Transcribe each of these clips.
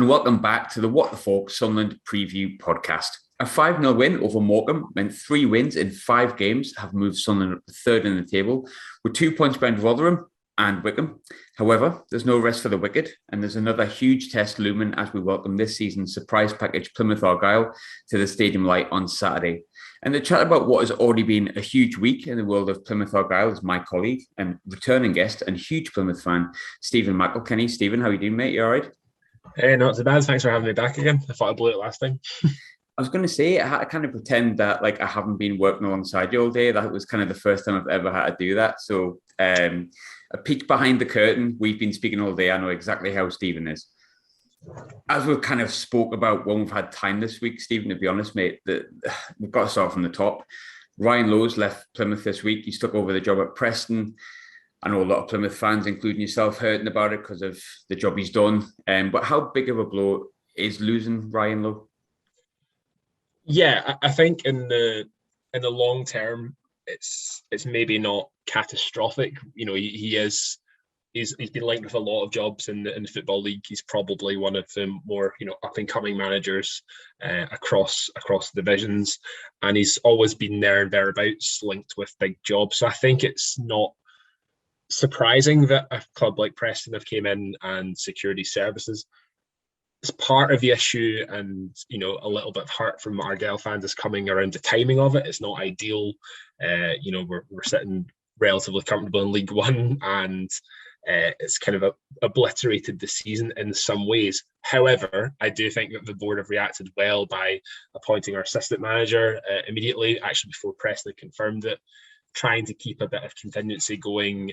and welcome back to the What the Falk Sunderland Preview Podcast. A 5-0 win over Morecambe meant 3 wins in 5 games have moved Sunderland up to third in the table, with 2 points behind Rotherham and Wycombe. However, there's no rest for the wicked, and there's another huge test looming as we welcome this season's surprise package Plymouth Argyle to the Stadium Light on Saturday. And to chat about what has already been a huge week in the world of Plymouth Argyle is my colleague and returning guest and huge Plymouth fan, Stephen McIlkenny. Stephen, how are you doing, mate? You all right? Hey, not too bad. Thanks for having me back again. I thought I blew it last time. I was going to say, I had to kind of pretend that I haven't been working alongside you all day. That was kind of the first time I've ever had to do that. So a peek behind the curtain. We've been speaking all day. I know exactly how Stephen is. As we've kind of spoke about when we've had time this week, Stephen, to be honest, mate, we've got to start from the top. Ryan Lowe's left Plymouth this week. He's took over the job at Preston. I know a lot of Plymouth fans, including yourself, hurting about it because of the job he's done. But how big of a blow is losing Ryan Lowe? Yeah, I think in the long term, it's maybe not catastrophic. You know, he's been linked with a lot of jobs in the Football League. He's probably one of the more up and coming managers across divisions, and he's always been there and thereabouts, linked with big jobs. So I think it's not surprising that a club like Preston have came in and secured these services. It's part of the issue, and a little bit of hurt from Argyle fans is coming around the timing of it. It's not ideal. We're sitting relatively comfortable in League One, and it's kind of obliterated the season in some ways. However, I do think that the board have reacted well by appointing our assistant manager immediately, actually before Preston confirmed it, trying to keep a bit of contingency going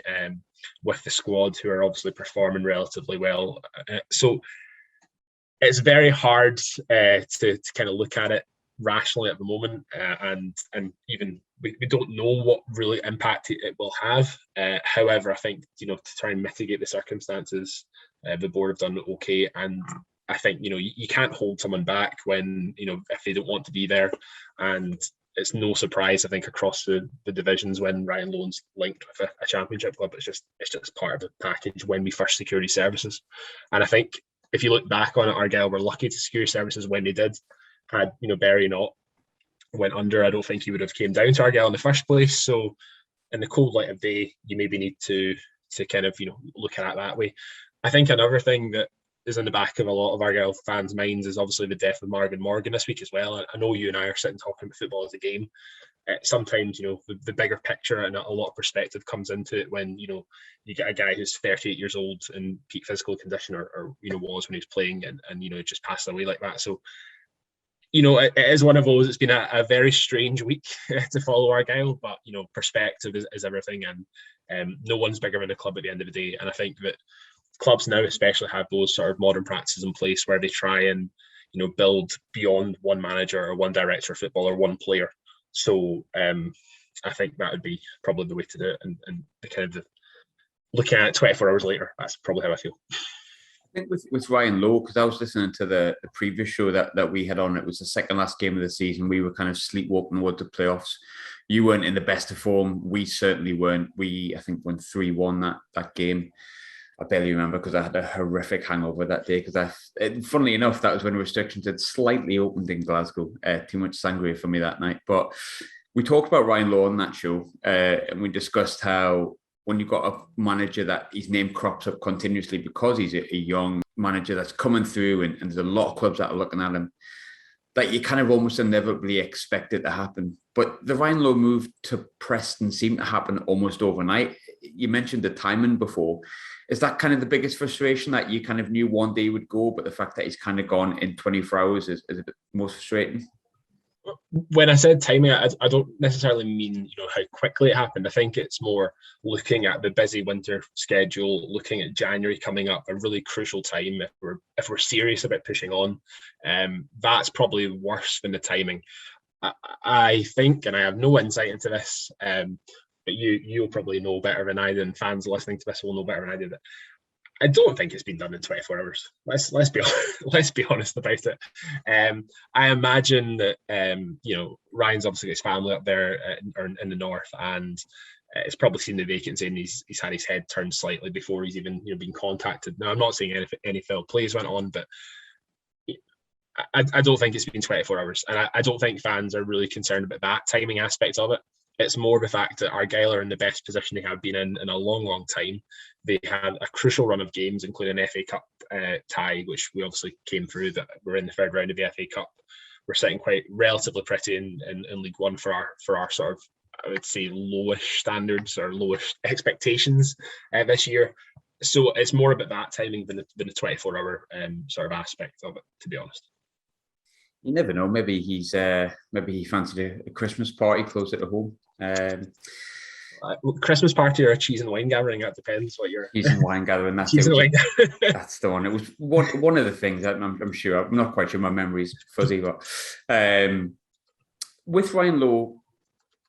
with the squad, who are obviously performing relatively well. So it's very hard to kind of look at it rationally at the moment, and even we don't know what really impact it will have. However, I think to try and mitigate the circumstances, the board have done okay, and I think you can't hold someone back when if they don't want to be there, and it's no surprise I think across the divisions when Ryan Lowe's linked with a championship club. It's just part of the package when we first secured these services, and I think if you look back on it, Argyle were lucky to secure services when they did. Had Berry not went under, I don't think he would have came down to Argyle in the first place. So in the cold light of day, you maybe need to kind of look at it that way. I think another thing that is in the back of a lot of Argyle fans' minds is obviously the death of Marvin Morgan this week as well. I know you and I are sitting talking about football as a game. Sometimes the bigger picture and a lot of perspective comes into it when you get a guy who's 38 years old in peak physical condition, or was when he was playing, and just passed away like that. So it is one of those. It's been a very strange week to follow Argyle, but perspective is everything, and no one's bigger than the club at the end of the day. And I think that clubs now especially have those sort of modern practices in place where they try and build beyond one manager or one director of football or one player. So I think that would be probably the way to do it, and the kind of looking at it 24 hours later, that's probably how I feel. I think with Ryan Lowe, because I was listening to the previous show that we had on, it was the second last game of the season. We were kind of sleepwalking towards the playoffs. You weren't in the best of form. We certainly weren't. We, I think, won 3-1 that game. I barely remember because I had a horrific hangover that day. Funnily enough, that was when restrictions had slightly opened in Glasgow. Too much sangria for me that night. But we talked about Ryan Lowe on that show, and we discussed how when you've got a manager that his name crops up continuously because he's a young manager that's coming through, and there's a lot of clubs that are looking at him, that you kind of almost inevitably expect it to happen. But the Ryan Lowe move to Preston seemed to happen almost overnight. You mentioned the timing before. Is that kind of the biggest frustration, that you kind of knew one day would go, but the fact that he's kind of gone in 24 hours is a bit more frustrating? When I said timing, I don't necessarily mean how quickly it happened. I think it's more looking at the busy winter schedule, looking at January coming up, a really crucial time if we're serious about pushing on. That's probably worse than the timing. I think, and I have no insight into this, but you'll probably know better than I do, and fans listening to this will know better than I do, that I don't think it's been done in 24 hours. Let's be honest about it. I imagine that Ryan's obviously got his family up there in the north, and it's probably seen the vacancy, and he's had his head turned slightly before he's even been contacted. Now, I'm not saying any foul plays went on, but I don't think it's been 24 hours, and I don't think fans are really concerned about that timing aspect of it. It's more the fact that Argyle are in the best position they have been in a long, long time. They had a crucial run of games, including an FA Cup tie, which we obviously came through. That we're in the third round of the FA Cup. We're sitting quite relatively pretty in League One for our sort of, I would say, lowish standards or lowish expectations this year. So it's more about that timing than the 24-hour sort of aspect of it, to be honest. You never know. Maybe he fancied a Christmas party close at home. Christmas party or a cheese and wine gathering, that depends what you're. Cheese and wine gathering. That's cheese it. And wine. That's the one. It was one of the things that I'm sure. I'm not quite sure. My memory's fuzzy, but with Ryan Lowe,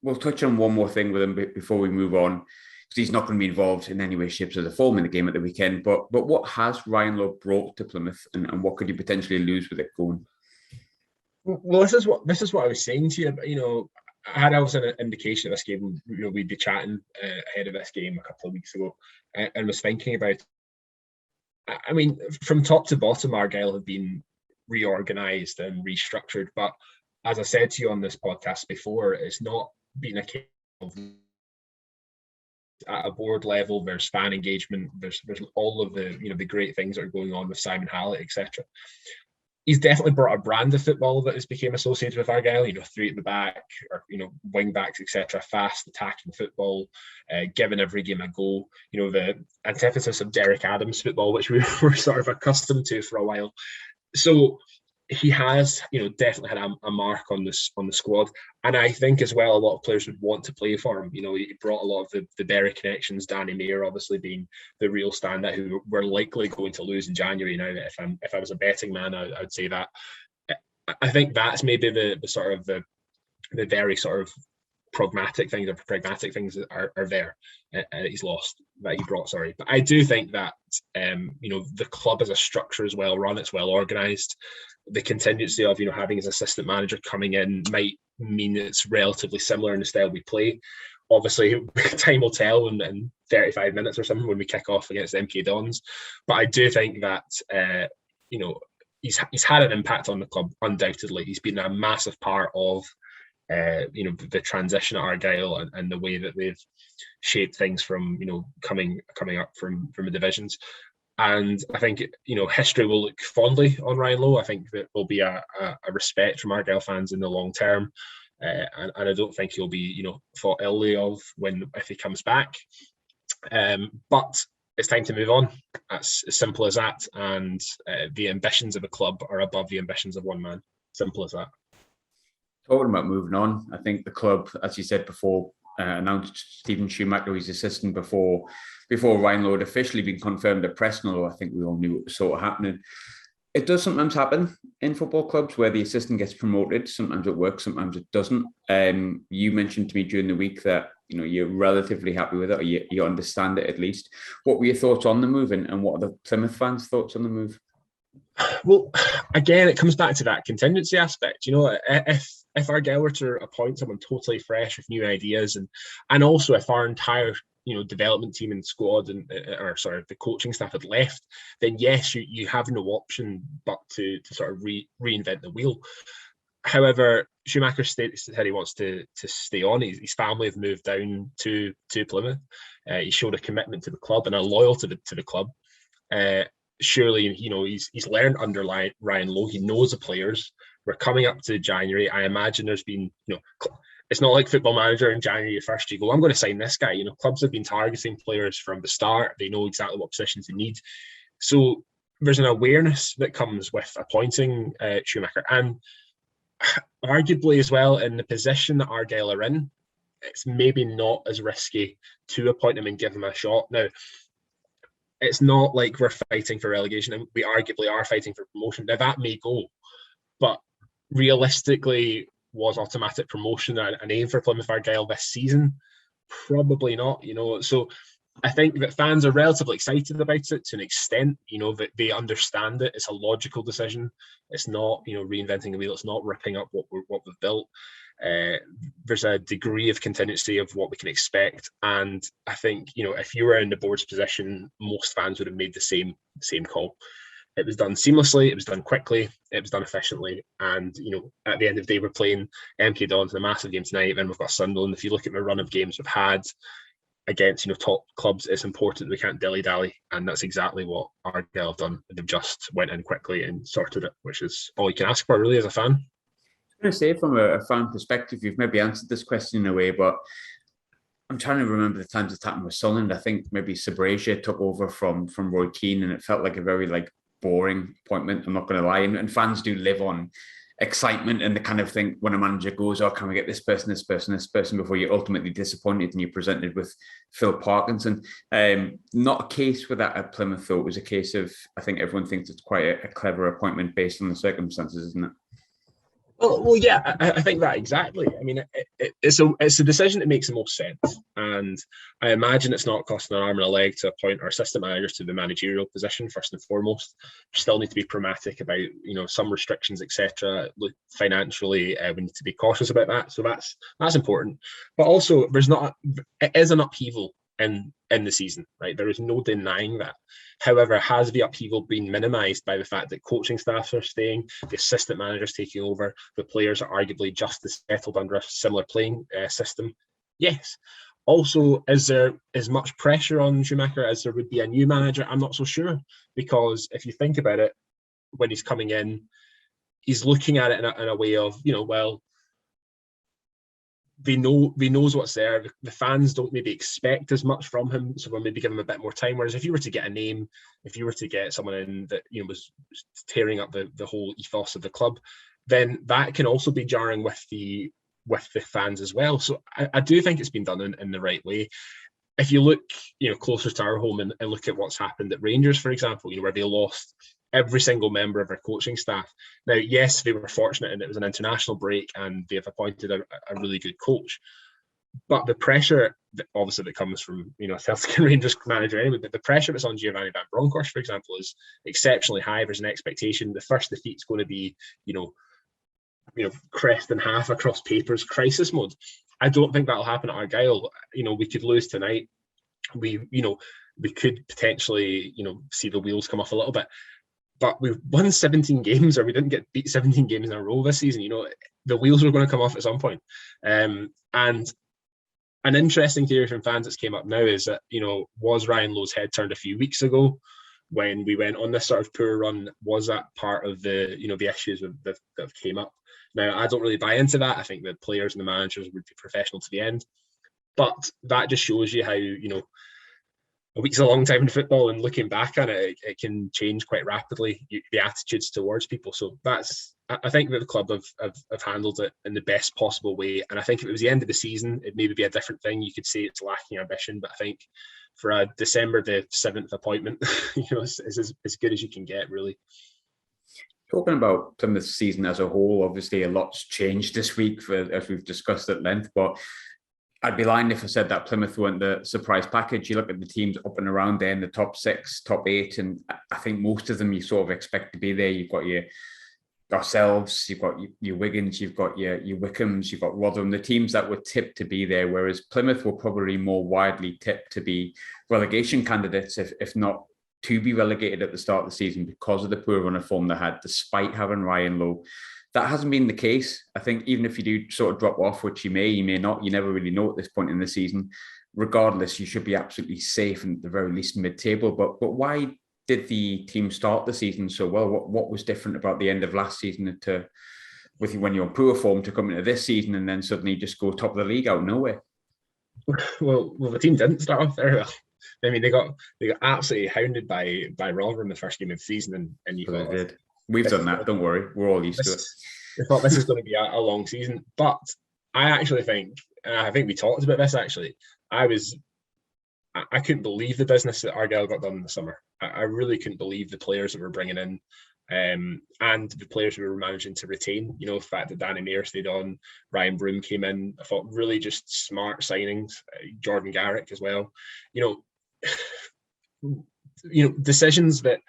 we'll touch on one more thing with him before we move on, because he's not going to be involved in any way, shape, or form in the game at the weekend. But what has Ryan Lowe brought to Plymouth, and what could he potentially lose with it going? Well, this is what I was saying to you. You know, I had also an indication of this game. You know, we'd be chatting ahead of this game a couple of weeks ago, and was thinking about. I mean, from top to bottom, Argyle have been reorganised and restructured. But as I said to you on this podcast before, it's not been a case of at a board level. There's fan engagement. There's all of the the great things that are going on with Simon Hallett, etc. He's definitely brought a brand of football that has become associated with Argyle, three at the back, or, wing backs, etc., fast attacking football, giving every game a go, the antithesis of Derek Adams football, which we were sort of accustomed to for a while. So he has, definitely had a mark on the squad. And I think as well, a lot of players would want to play for him. He brought a lot of the Berry connections, Danny Mayer obviously being the real standout, who we're likely going to lose in January now. If I was a betting man, I'd say that. I think that's maybe the sort of the very sort of pragmatic things that are there he's lost, that he brought, sorry. But I do think that the club as a structure is well run, it's well organised. The contingency of having his assistant manager coming in might mean it's relatively similar in the style we play. Obviously, time will tell in 35 minutes or something when we kick off against MK Dons. But I do think that he's had an impact on the club, undoubtedly. He's been a massive part of the transition at Argyle and the way that they've shaped things from coming up from the divisions. And I think history will look fondly on Ryan Lowe. I think that will be a respect from Argyle fans in the long term, and I don't think he'll be thought illy of if he comes back. But it's time to move on. That's as simple as that. And the ambitions of a club are above the ambitions of one man. Simple as that. Talking about moving on, I think the club, as you said before, announced Stephen Schumacher, his assistant, before Ryan Lowe had officially been confirmed at Preston, although I think we all knew it was sort of happening. It does sometimes happen in football clubs where the assistant gets promoted. Sometimes it works, sometimes it doesn't. You mentioned to me during the week that you're relatively happy with it, or you understand it at least. What were your thoughts on the move, and what are the Plymouth fans' thoughts on the move? Well, again, it comes back to that contingency aspect. If Argyle were to appoint someone totally fresh with new ideas, and also if our entire development team and squad the coaching staff had left, then yes, you have no option but to sort of reinvent the wheel. However, Schumacher said he wants to stay on. His family have moved down to Plymouth. He showed a commitment to the club and a loyalty to the club. Surely, he's learned under Ryan Lowe. He knows the players. We're coming up to January. I imagine there's been, it's not like Football Manager in January 1st. You go, I'm going to sign this guy. Clubs have been targeting players from the start. They know exactly what positions they need. So there's an awareness that comes with appointing Schumacher. And arguably as well, in the position that Argyle are in, it's maybe not as risky to appoint him and give him a shot. Now, it's not like we're fighting for relegation, and we arguably are fighting for promotion. Now, that may go, but realistically, was automatic promotion an aim for Plymouth Argyle this season? Probably not, So I think that fans are relatively excited about it to an extent, that they understand it. It's a logical decision. It's not, reinventing the wheel. It's not ripping up what we've built. There's a degree of contingency of what we can expect, and I think if you were in the board's position, most fans would have made the same call. It was done seamlessly, it was done quickly, it was done efficiently. And, at the end of the day, we're playing MK Dons in a massive game tonight, and we've got Sunderland. If you look at the run of games we've had against, top clubs, it's important we can't dilly-dally. And that's exactly what Argyle have done. They've just went in quickly and sorted it, which is all you can ask for, really, as a fan. I was going to say, from a fan perspective, you've maybe answered this question in a way, but I'm trying to remember the times it's happened with Sunderland. I think maybe Sabrasia took over from Roy Keane, and it felt like a very boring appointment. I'm not going to lie, and fans do live on excitement, and they kind of think when a manager goes, "Oh, can we get this person, this person, this person?" before you're ultimately disappointed and you're presented with Phil Parkinson. Not a case with that at Plymouth, though. It was a case of, I think everyone thinks it's quite a clever appointment based on the circumstances, isn't it? Well, yeah, I think that exactly. I mean, it's a decision that makes the most sense, and I imagine it's not costing an arm and a leg to appoint our assistant managers to the managerial position first and foremost. We still need to be pragmatic about some restrictions, etc. Financially, we need to be cautious about that. So that's important. But also, it is an upheaval in the season, right? There is no denying that. However, has the upheaval been minimised by the fact that coaching staffs are staying, the assistant managers taking over, the players are arguably just as settled under a similar playing system? Yes. Also, is there as much pressure on Schumacher as there would be a new manager? I'm not so sure, because if you think about it, when he's coming in, he's looking at it in a way of, well, they knows what's there. The fans don't maybe expect as much from him, so we'll maybe give him a bit more time. Whereas if you were to get a name, if you were to get someone in that was tearing up the whole ethos of the club, then that can also be jarring with the fans as well. So I do think it's been done in the right way. If you look closer to our home and look at what's happened at Rangers, for example, where they lost every single member of their coaching staff. Now, yes, they were fortunate and it was an international break and they have appointed a really good coach. But the pressure, obviously, that comes from a Celtic and Rangers manager anyway, but the pressure that's on Giovanni Van Bronckhorst, for example, is exceptionally high. There's an expectation the first defeat's going to be, crest and half across papers, crisis mode. I don't think that'll happen at Argyle. We could lose tonight. We could potentially, see the wheels come off a little bit. But we've won 17 games, or we didn't get beat 17 games in a row this season. The wheels were going to come off at some point. And an interesting theory from fans that's came up now is that, was Ryan Lowe's head turned a few weeks ago when we went on this sort of poor run? Was that part of the, the issues that have came up? Now, I don't really buy into that. I think the players and the managers would be professional to the end. But that just shows you how, a week's a long time in football, and looking back on it, it can change quite rapidly, the attitudes towards people. So I think that the club have handled it in the best possible way. And I think if it was the end of the season, it maybe be a different thing. You could say it's lacking ambition, but I think for a December the 7th appointment, it's as good as you can get, really. Talking about Plymouth season as a whole, obviously a lot's changed this week, as we've discussed at length, but I'd be lying if I said that Plymouth weren't the surprise package. You look at the teams up and around there in the top 6, top 8, and I think most of them you sort of expect to be there. You've got yourselves, you've got your Wigans, you've got your Wickhams, you've got Rotherham, the teams that were tipped to be there, whereas Plymouth were probably more widely tipped to be relegation candidates, if not to be relegated at the start of the season because of the poor run of form they had, despite having Ryan Lowe. That hasn't been the case. I think even if you do sort of drop off, which you may not, you never really know at this point in the season. Regardless, you should be absolutely safe and at the very least mid-table. But why did the team start the season so well? What was different about the end of last season when you're in poor form to come into this season and then suddenly just go top of the league out of nowhere? Well, the team didn't start off very well. I mean, they got absolutely hounded by Rotherham the first game of the season, and they did. We've done that. Don't worry. We're all used to it. I thought this is going to be a long season. But I actually think, and I think we talked about this actually, I couldn't believe the business that Argyle got done in the summer. I really couldn't believe the players that we're bringing in and the players we were managing to retain. The fact that Danny Mayer stayed on, Ryan Broom came in. I thought really just smart signings. Jordan Garrick as well. Decisions that,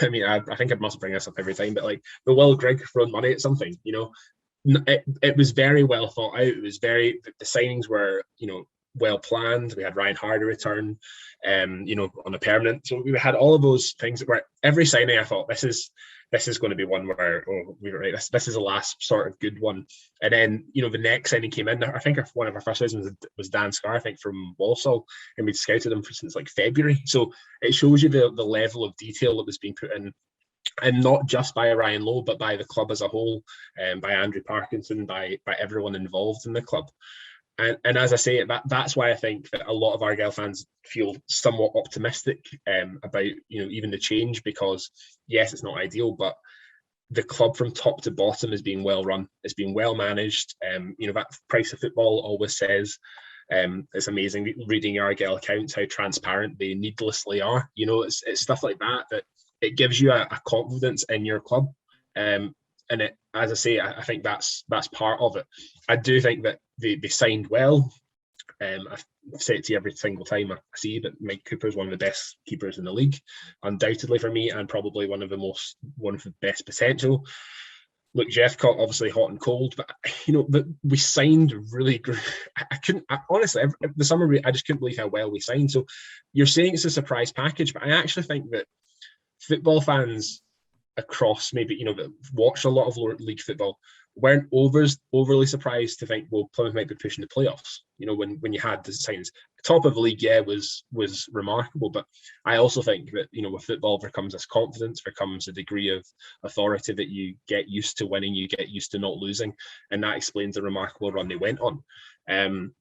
I mean, I think I must bring this up every time, but like the Will Grigg throwing money at something, it was very well thought out. It was the signings were, well planned. We had Ryan Hardy return, on a permanent. So we had all of those things where every signing I thought this is going to be one where we were right. This is the last sort of good one. And then the next signing came in. I think one of our first signings was Dan Scarr, I think from Walsall, and we'd scouted him since like February. So it shows you the level of detail that was being put in. And not just by Ryan Lowe, but by the club as a whole, by Andrew Parkinson, by everyone involved in the club. And as I say, that's why I think that a lot of Argyle fans feel somewhat optimistic about even the change, because yes, it's not ideal, but the club from top to bottom is being well run. It's being well managed. That Price of Football always says it's amazing reading Argyle accounts how transparent they needlessly are. It's stuff like that it gives you a confidence in your club. And it, as I say, I think that's part of it. I do think that they signed well. I've said it to you every single time I see that Mike Cooper is one of the best keepers in the league, undoubtedly for me, and probably one of the best potential. Look, Jeffcott, obviously hot and cold, but we signed really good. Honestly, the summer I just couldn't believe how well we signed. So you're saying it's a surprise package, but I actually think that football fans across maybe that watched a lot of lower league football weren't overly surprised to think, well, Plymouth might be pushing the playoffs. When you had the signs, top of the league, was remarkable. But I also think that with football there comes this confidence, there comes a degree of authority that you get used to winning, you get used to not losing, and that explains the remarkable run they went on. And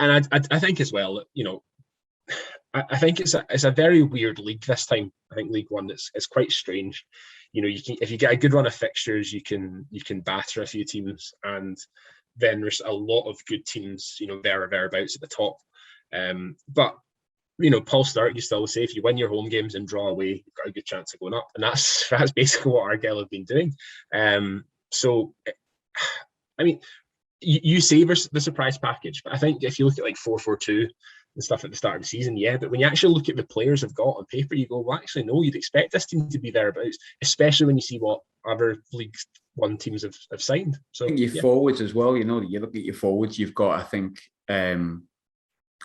I think as well, I think it's a very weird league this time. I think League One it's quite strange. If you get a good run of fixtures, you can batter a few teams, and then there's a lot of good teams, there or thereabouts at the top. But Paul Sturt used to always say, if you win your home games and draw away, you've got a good chance of going up, and that's basically what Argyle have been doing. So, I mean, you say the surprise package, but I think if you look at like 4-4-2 and stuff at the start of the season, yeah, but when you actually look at the players they've got on paper, you go, well, actually, no, you'd expect this team to be thereabouts, especially when you see what other League One teams have signed. So I think your forwards as well, you look at your forwards, you've got, I think a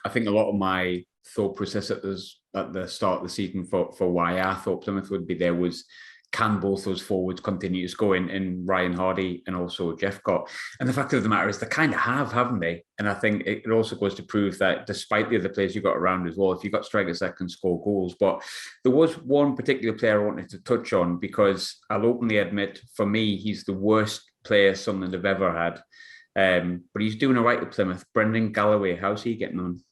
lot of my thought process at the start of the season for why I thought Plymouth would be there was, can both those forwards continue to score in Ryan Hardy and also Jeffcott? And the fact of the matter is they kind of haven't they? And I think it also goes to prove that despite the other players you've got around as well, if you've got strikers that can score goals. But there was one particular player I wanted to touch on, because I'll openly admit, for me, he's the worst player Sunderland have ever had. But he's doing all right at Plymouth. Brendan Galloway, how's he getting on?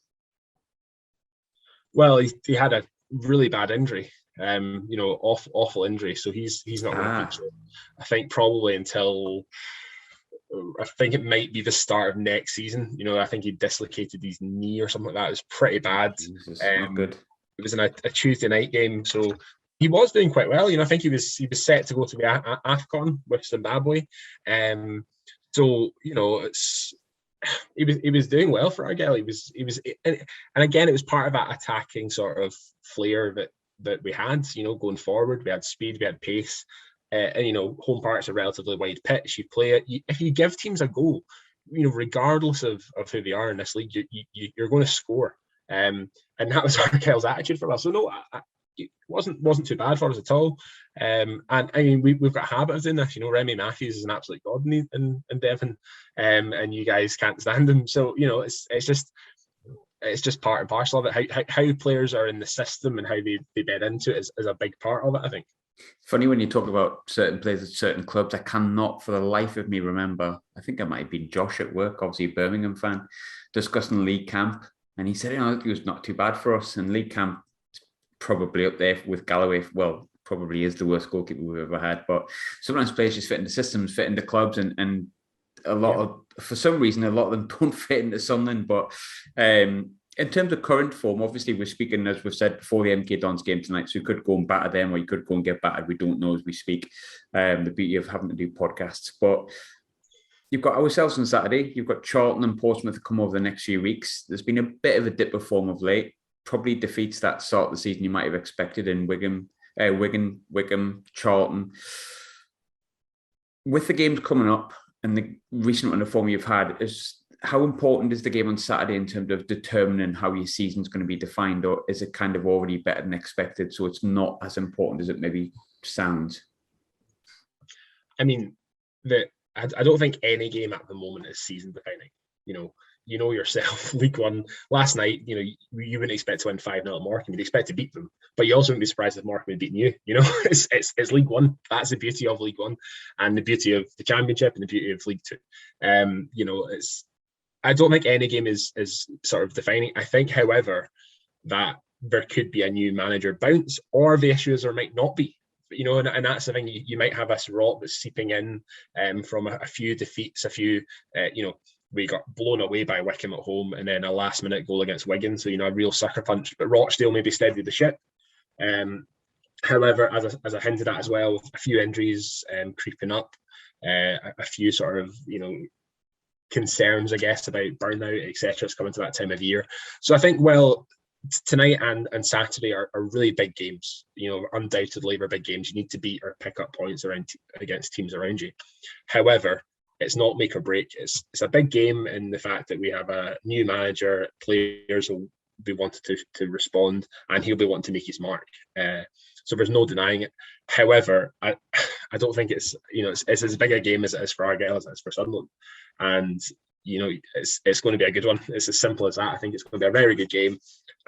Well, he had a really bad injury. Awful injury. So he's not going to feature. I think probably until I think it might be the start of next season. I think he dislocated his knee or something like that. It was pretty bad. Jesus, not good. It was in a Tuesday night game, so he was doing quite well. I think he was set to go to the AFCON with Zimbabwe. So he was doing well for Argyle. He was, and again, it was part of that attacking sort of flair that we had, going forward. We had speed, we had pace, and home park's a relatively wide pitch. You play it. If you give teams a goal, regardless of who they are in this league, you're going to score. And that was Argyle's attitude for us. So no, it wasn't too bad for us at all. And I mean, we've got a habit of doing this. Remy Matthews is an absolute god in Devon, and you guys can't stand him. So it's just part and parcel of it. How players are in the system and how they bed into it is a big part of it, I think. Funny when you talk about certain players at certain clubs, I cannot for the life of me remember. I think it might have been Josh at work, obviously a Birmingham fan, discussing league camp. And he said, it was not too bad for us. And league camp probably up there with Galloway. Well, probably is the worst goalkeeper we've ever had. But sometimes players just fit into systems, fit into clubs, and a lot of, for some reason, a lot of them don't fit into Sunderland. But in terms of current form, obviously we're speaking, as we've said, before the MK Dons game tonight, so you could go and batter them or you could go and get battered. We don't know as we speak. The beauty of having to do podcasts. But you've got ourselves on Saturday. You've got Charlton and Portsmouth to come over the next few weeks. There's been a bit of a dip of form of late. Probably defeats that start of the season you might have expected in Wigan, Charlton. With the games coming up and the recent run of form you've had, is how important is the game on Saturday in terms of determining how your season's going to be defined, or is it kind of already better than expected, so it's not as important as it maybe sounds? I mean, I don't think any game at the moment is season defining. You know yourself, League One last night, you wouldn't expect to win 5-0 at Morecambe. You'd expect to beat them, but you also wouldn't be surprised if Morecambe had beaten you. It's League One. That's the beauty of League One, and the beauty of the Championship, and the beauty of League Two. I don't think any game is sort of defining. I think, however, that there could be a new manager bounce, or the issue is there might not be. And that's the thing. You might have this rot that's seeping in from a few defeats, we got blown away by Wickham at home, and then a last-minute goal against Wigan. So a real sucker punch. But Rochdale maybe steadied the ship. However, as I hinted at as well, a few injuries creeping up, a few sort of concerns, I guess, about burnout, etc. It's coming to that time of year. So I think, tonight and Saturday are really big games. Undoubtedly they're big games. You need to beat or pick up points against teams around you. However, it's not make or break. It's a big game in the fact that we have a new manager, players will be wanting to respond, and he'll be wanting to make his mark. So there's no denying it. However, I don't think it's as big a game as it is for Argyle as it is for Sunderland. And it's going to be a good one. It's as simple as that. I think it's going to be a very good game,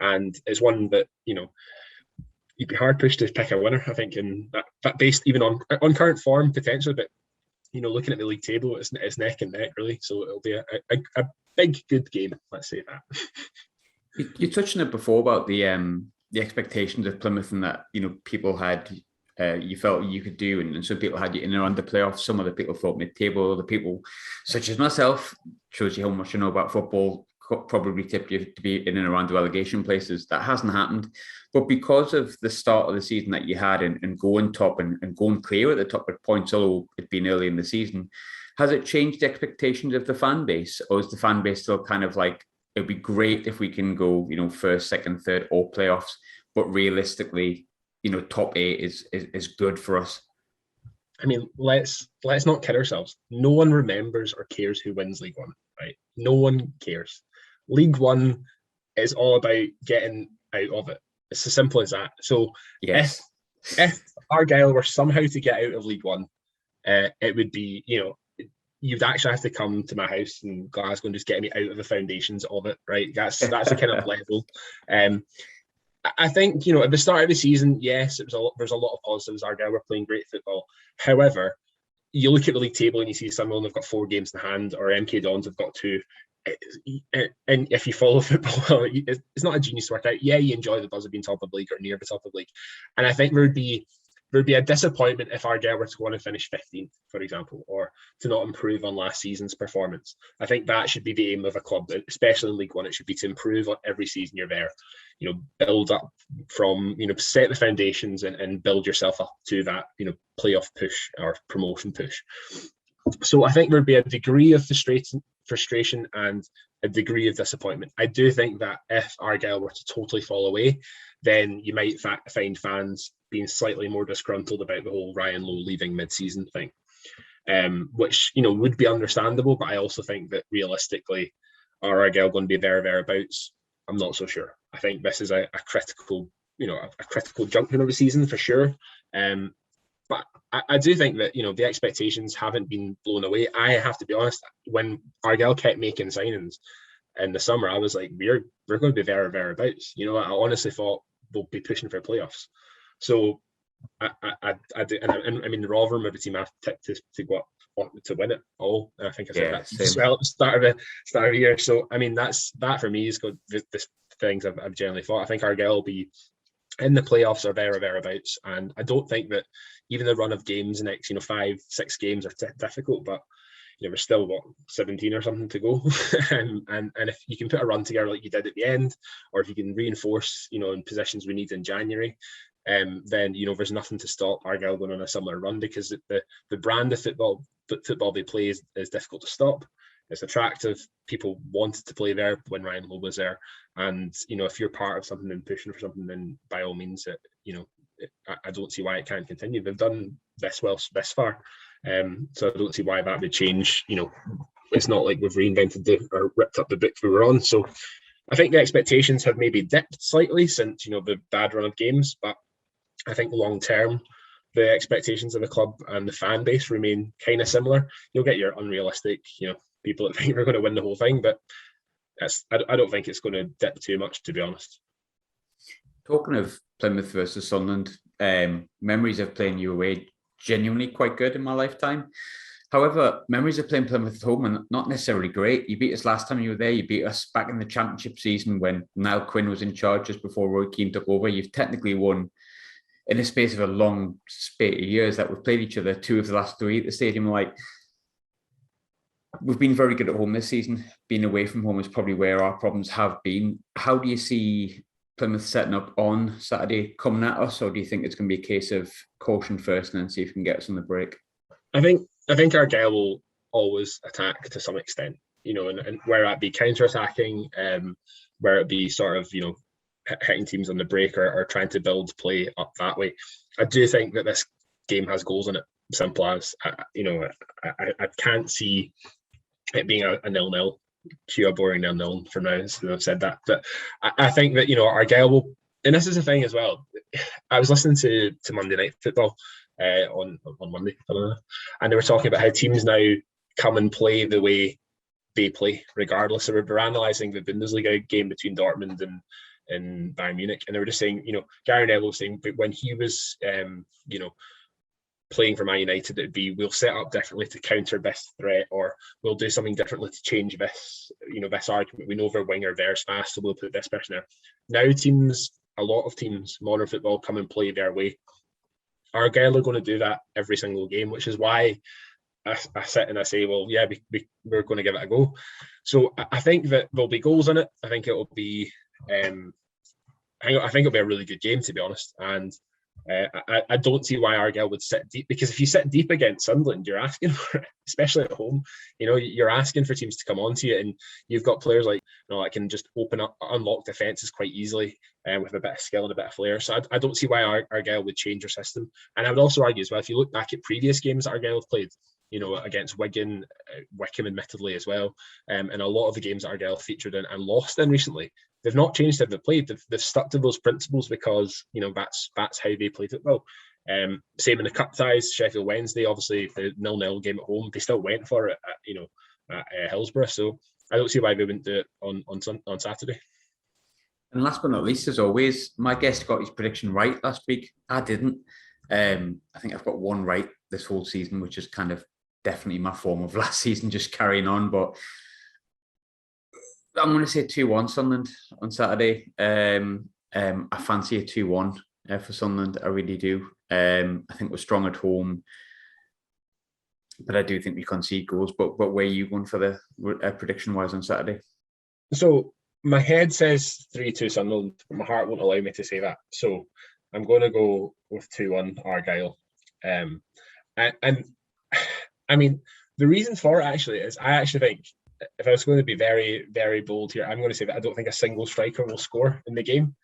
and it's one that you'd be hard pushed to pick a winner. I think, in that based even on current form potentially, but looking at the league table, it's neck and neck really. So it'll be a big good game. Let's say that. You touched on it before about the expectations of Plymouth, and that people had. You felt you could do, and some people had you in and around the playoffs. Some other people thought mid-table. Other people, such as myself, shows you how much you know about football, probably tipped you to be in and around the relegation places. That hasn't happened. But because of the start of the season that you had and going top and going clear at the top of points, although it'd been early in the season, has it changed the expectations of the fan base? Or is the fan base still kind of like, it'd be great if we can go, first, second, third, or playoffs, but realistically, top 8 is good for us? I mean, let's not kid ourselves. No one remembers or cares who wins League One, right? No one cares. League One is all about getting out of it. It's as simple as that. So yes, if Argyle were somehow to get out of League One, it would be, you'd actually have to come to my house in Glasgow and just get me out of the foundations of it, right? That's the kind of level. I think, at the start of the season, yes, there's a lot of positives. Argyle were playing great football. However, you look at the league table and you see Sunderland have got 4 games in hand, or MK Dons have got 2. And if you follow football, it's not a genius workout. Yeah, you enjoy the buzz of being top of the league or near the top of the league. And I think there'd be a disappointment if Argyle were to go on and finish 15th, for example, or to not improve on last season's performance. I think that should be the aim of a club, especially in League One. It should be to improve on every season you're there. Build up from, set the foundations and build yourself up to that, playoff push or promotion push. So I think there'd be a degree of frustration and a degree of disappointment. I do think that if Argyle were to totally fall away, then you might find fans being slightly more disgruntled about the whole Ryan Lowe leaving mid-season thing, which would be understandable. But I also think that realistically, are Argyle going to be thereabouts? I'm not so sure. I think this is a critical, a critical junction of the season for sure. But I do think that, the expectations haven't been blown away. I have to be honest, when Argyle kept making signings in the summer, I was like, we're going to be thereabouts. I honestly thought they'll be pushing for playoffs. So I do, and I mean, the Rotherham of the team I've tipped to go up to win it all. And I think I said that as well at the start of the year. So I mean, that for me is good. The things I've generally thought. I think Argyle will be in the playoffs or thereabouts, and I don't think that even the run of games, the next 5-6 games are difficult, but we're still 17 or something to go, and if you can put a run together like you did at the end, or if you can reinforce in positions we need in January, then there's nothing to stop Argyle going on a similar run, because the brand of football they play is difficult to stop. It's attractive. People wanted to play there when Ryan Lowe was there, and if you're part of something and pushing for something, then by all means, I don't see why it can't continue. They've done this well this far, so I don't see why that would change. it's not like we've reinvented or ripped up the book we were on. So I think the expectations have maybe dipped slightly since, the bad run of games, but I think long term, the expectations of the club and the fan base remain kind of similar. You'll get your unrealistic, people that think we're going to win the whole thing, but I don't think it's going to dip too much, to be honest. Talking of Plymouth versus Sunderland, memories of playing you away genuinely quite good in my lifetime. However, memories of playing Plymouth at home are not necessarily great. You beat us last time you were there. You beat us back in the championship season when Niall Quinn was in charge just before Roy Keane took over. You've technically won in a space of a long spate of years that we've played each other 2 of the last 3 at the stadium. We've been very good at home this season. Being away from home is probably where our problems have been. How do you see Plymouth setting up on Saturday coming at us, or do you think it's going to be a case of caution first and then see if we can get us on the break? I think Argyle will always attack to some extent, and where it be counter-attacking, where it be sort of, hitting teams on the break or trying to build play up that way. I do think that this game has goals in it. Simple as, I can't see it being a 0-0. Cue a boring 0-0 for now, so I've said that. But I think that, Argyle will, and this is the thing as well. I was listening to Monday Night Football on Monday, and they were talking about how teams now come and play the way they play, regardless. So we're analysing the Bundesliga game between Dortmund and Bayern Munich, and they were just saying, Gary Neville was saying when he was, playing for Man United, it'd be we'll set up differently to counter this threat, or we'll do something differently to change this, this argument. We know if our winger there's fast, so we'll put this person there. Now a lot of teams, modern football, come and play their way. Argyle are going to do that every single game, which is why I sit and I say, well, yeah, we're going to give it a go. So I think that there'll be goals in it. I think it'll be, I think it'll be a really good game, to be honest. And I don't see why Argyle would sit deep, because if you sit deep against Sunderland, you're asking for it, especially at home. You're asking for teams to come onto you, and you've got players like that can just open up, unlock defences quite easily, with a bit of skill and a bit of flair. So I don't see why Argyle would change their system. And I would also argue as well, if you look back at previous games that Argyle have played, against Wigan, Wickham admittedly as well, and a lot of the games that Argyle featured in and lost in recently, they've not changed how they've played. They've stuck to those principles because, that's how they play football. Same in the cup ties, Sheffield Wednesday, obviously the 0-0 game at home, they still went for it at Hillsborough. So I don't see why they wouldn't do it on Saturday. And last but not least, as always, my guest got his prediction right last week. I didn't. I think I've got one right this whole season, which is kind of definitely my form of last season, just carrying on. But I'm going to say 2-1 Sunderland on Saturday. I fancy a 2-1 for Sunderland. I really do. I think we're strong at home, but I do think we concede goals. But where are you going for the prediction-wise on Saturday? So my head says 3-2 Sunderland, but my heart won't allow me to say that. So I'm going to go with 2-1 Argyle. And I mean, the reason for it actually is I actually think, if I was going to be very, very bold here, I'm going to say that I don't think a single striker will score in the game.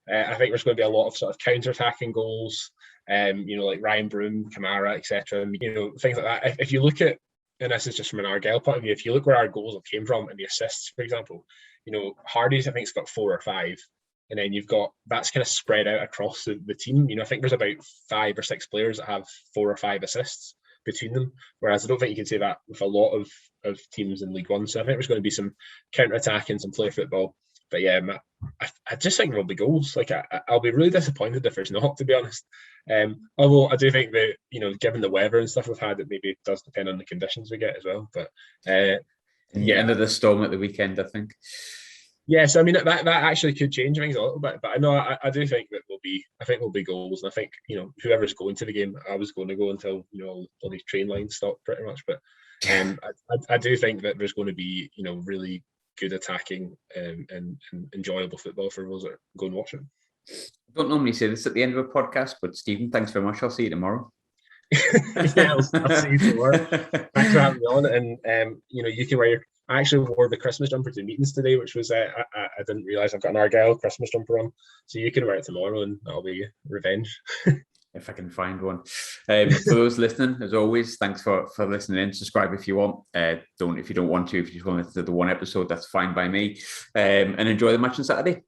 I think there's going to be a lot of sort of counter-attacking goals, like Ryan Broom, Kamara, etc. Things like that. If you look at, and this is just from an Argyle point of view, if you look where our goals have came from and the assists, for example, Hardy's I think has got 4 or 5, and then you've got that's kind of spread out across the team. I think there's about 5 or 6 players that have 4 or 5 assists between them, whereas I don't think you can say that with a lot of teams in League One. So I think there's going to be some counter-attack and some play football. But yeah, I just think there'll be goals. I'll be really disappointed if there's not, to be honest. Although I do think that, given the weather and stuff we've had, it maybe does depend on the conditions we get as well. But end of the storm at the weekend, I think. Yeah, so I mean that actually could change things a little bit, but I do think that there'll be goals, and I think whoever's going to the game, I was going to go until all these train lines stop pretty much, but I do think that there's going to be really good attacking and enjoyable football for those that go and watch it. I don't normally say this at the end of a podcast, but Stephen, thanks very much. I'll see you tomorrow. Yeah, I'll see you tomorrow. Thanks for having me on, and you can wear I actually wore the Christmas jumper to meetings today, which was I didn't realise I've got an Argyle Christmas jumper on, so you can wear it tomorrow, and that'll be revenge. if I can find one. For those listening, as always, thanks for listening in. Subscribe if you want. Don't if you don't want to. If you just want to listen to the one episode, that's fine by me. And enjoy the match on Saturday.